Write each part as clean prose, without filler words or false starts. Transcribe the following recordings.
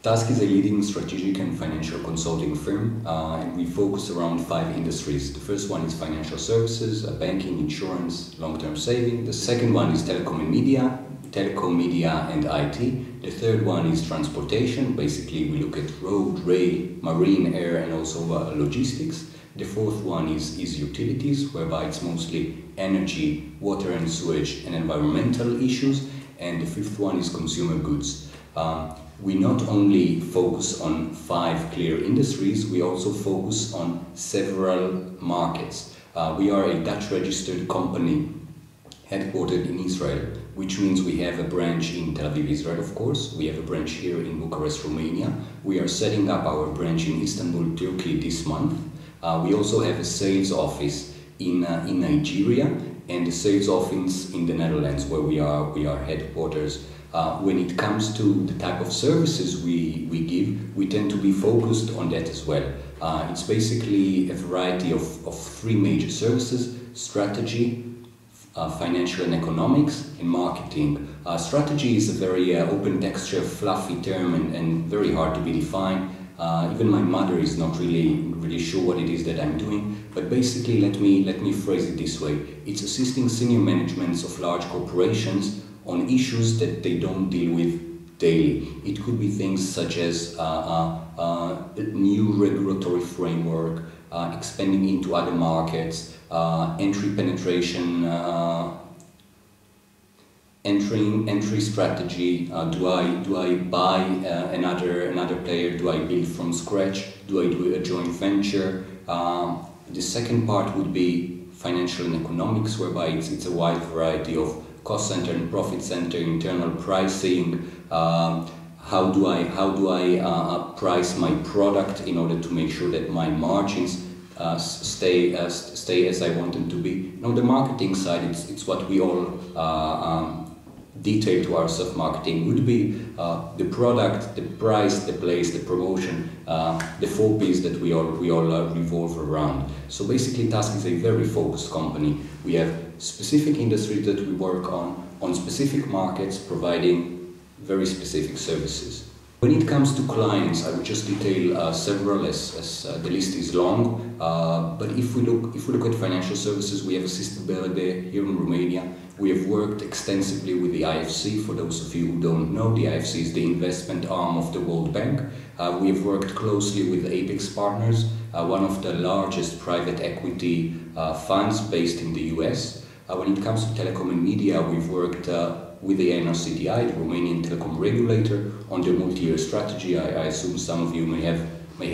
Tasc is a leading strategic and financial consulting firm, and we focus around 5 industries. The first one is financial services, banking, insurance, long-term saving. The second one is telecom media and IT. The third one is transportation. Basically, we look at road, rail, marine, air, and also logistics. The fourth one is utilities, whereby it's mostly energy, water and sewage, and environmental issues. And the fifth one is consumer goods. We not only focus on 5 clear industries, we also focus on several markets. We are a Dutch-registered company headquartered in Israel, which means we have a branch in Tel Aviv, Israel, of course. We have a branch here in Bucharest, Romania. We are setting up our branch in Istanbul, Turkey this month. We also have a sales office in Nigeria and a sales office in the Netherlands, where we are headquarters. When it comes to the type of services we give, we tend to be focused on that as well. It's basically a variety of 3 major services: strategy, financial and economics, and marketing. Strategy is a very open texture, fluffy term and very hard to be defined. Even my mother is not really sure what it is that I'm doing, but basically let me phrase it this way. It's assisting senior managements of large corporations on issues that they don't deal with daily. It could be things such as new regulatory framework, expanding into other markets, entry penetration, entry strategy. Do I buy another player? Do I build from scratch? Do I do a joint venture? The second part would be financial and economics, whereby it's a wide variety of cost center and profit center, internal pricing. How do I price my product in order to make sure that my margins stay as I want them to be? On the marketing side, it's what we all detail to ourselves. Marketing would be the product, the price, the place, the promotion, the 4 P's that we all revolve around. So basically, Tasc is a very focused company. We have specific industries that we work on specific markets, providing very specific services. When it comes to clients, I would just detail several, as the list is long. But if we look at financial services, we have assisted BRD here in Romania. We have worked extensively with the IFC. For those of you who don't know, the IFC is the investment arm of the World Bank. We have worked closely with Apex Partners, one of the largest private equity funds based in the US. When it comes to telecom and media, we've worked with the NRCTI, the Romanian telecom regulator, on their multi-year strategy. I assume some of you may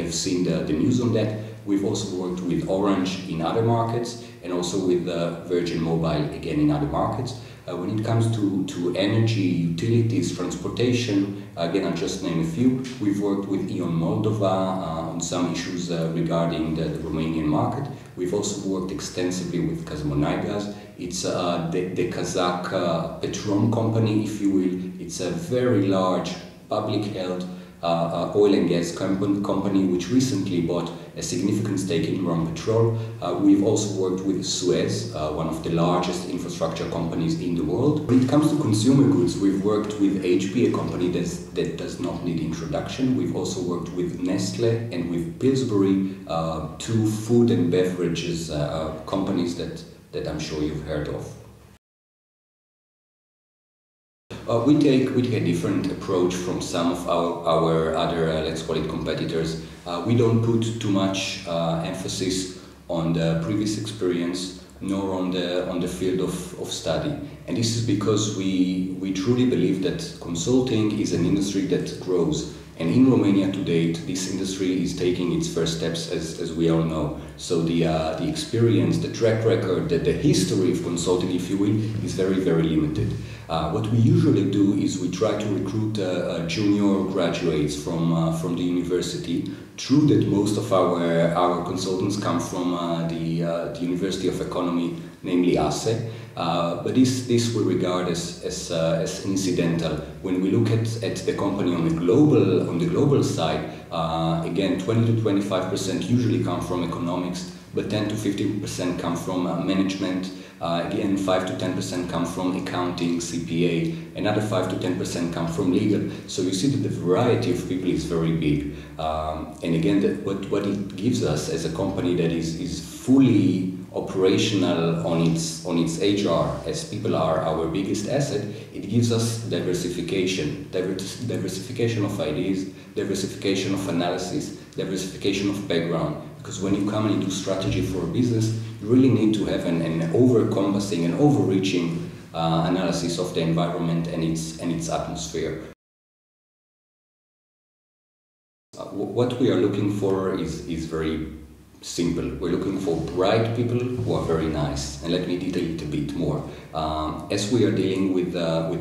have seen the news on that. We've also worked with Orange in other markets, and also with Virgin Mobile again in other markets. When it comes to energy, utilities, transportation, again I'll just name a few. We've worked with E.ON Moldova on some issues regarding the Romanian market. We've also worked extensively with Kazmunaygaz. It's the Kazakh petroleum company, if you will. It's a very large public-held oil and gas company which recently bought a significant stake in Petrol. We've also worked with Suez, one of the largest infrastructure companies in the world. When it comes to consumer goods, we've worked with HP, a company that does not need introduction. We've also worked with Nestle and with Pillsbury, 2 food and beverages companies that I'm sure you've heard of. We take a different approach from some of our other, let's call it, competitors. We don't put too much emphasis on the previous experience, nor on the field of study. And this is because we truly believe that consulting is an industry that grows. And in Romania to date, this industry is taking its first steps, as we all know. So the experience, the track record, the history of consulting, if you will, is very, very limited. What we usually do is we try to recruit junior graduates from the university. True that most of our consultants come from the University of Economy, namely ASE. But this we regard as incidental. When we look at the company on the global side, again, 20 to 25% usually come from economics, but 10 to 15% come from management. Again, 5 to 10% come from accounting, CPA, another 5 to 10% come from legal. So you see that the variety of people is very big. And again, what it gives us as a company that is fully operational on its HR, as people are our biggest asset, it gives us diversification of ideas, diversification of analysis, diversification of background. Because when you come and do strategy for a business, you really need to have an over-encompassing and overreaching analysis of the environment and its atmosphere. What we are looking for is very simple. We're looking for bright people who are very nice. And let me detail it a bit more. As we are dealing with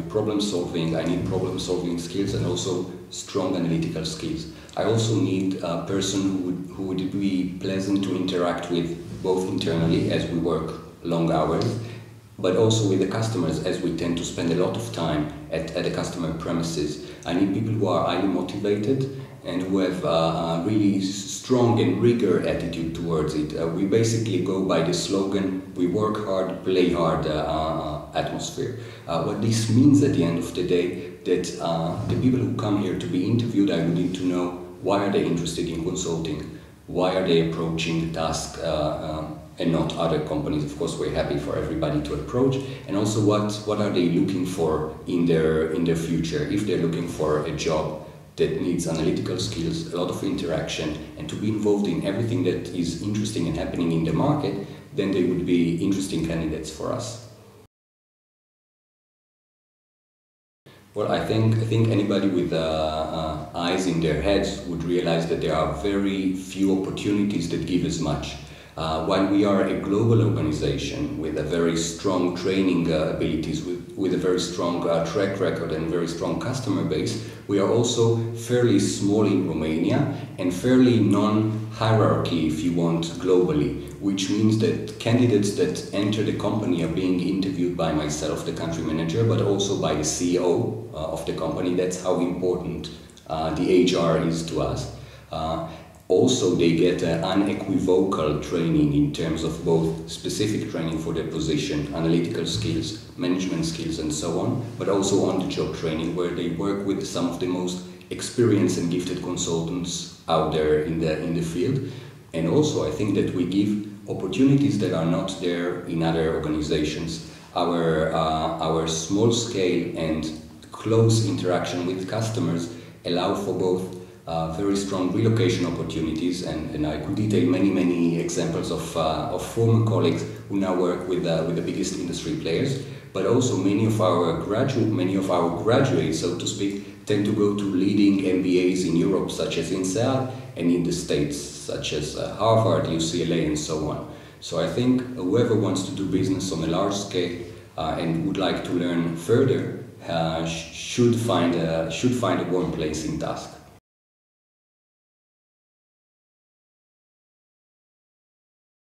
problem solving, I need problem solving skills and also strong analytical skills. I also need a person who would be pleasant to interact with, both internally as we work long hours, but also with the customers, as we tend to spend a lot of time at the customer premises. I need people who are highly motivated and who have a really strong and rigor attitude towards it. We basically go by the slogan, we work hard, play hard atmosphere. What this means at the end of the day, that the people who come here to be interviewed, I would need to know why are they interested in consulting, why are they approaching the Tasc and not other companies. Of course, we're happy for everybody to approach, and also what are they looking for in their future. If they're looking for a job that needs analytical skills, a lot of interaction, and to be involved in everything that is interesting and happening in the market, then they would be interesting candidates for us. Well, I think anybody with eyes in their heads would realize that there are very few opportunities that give as much. While we are a global organization with a very strong training abilities, with a very strong track record and very strong customer base, we are also fairly small in Romania and fairly non-hierarchy, if you want, globally, which means that candidates that enter the company are being interviewed by myself, the country manager, but also by the CEO of the company. That's how important the HR is to us. Also, they get unequivocal training in terms of both specific training for their position, analytical skills, management skills, and so on, but also on-the-job training, where they work with some of the most experienced and gifted consultants out there in the field. And also, I think that we give opportunities that are not there in other organizations. Our small scale and close interaction with customers allow for both very strong relocation opportunities, and I could detail many examples of former colleagues who now work with the biggest industry players. But also many of our graduates, so to speak, tend to go to leading MBAs in Europe, such as INSEAD, and in the States, such as Harvard, UCLA, and so on. So I think whoever wants to do business on a large scale and would like to learn further should find a warm place in Tasc.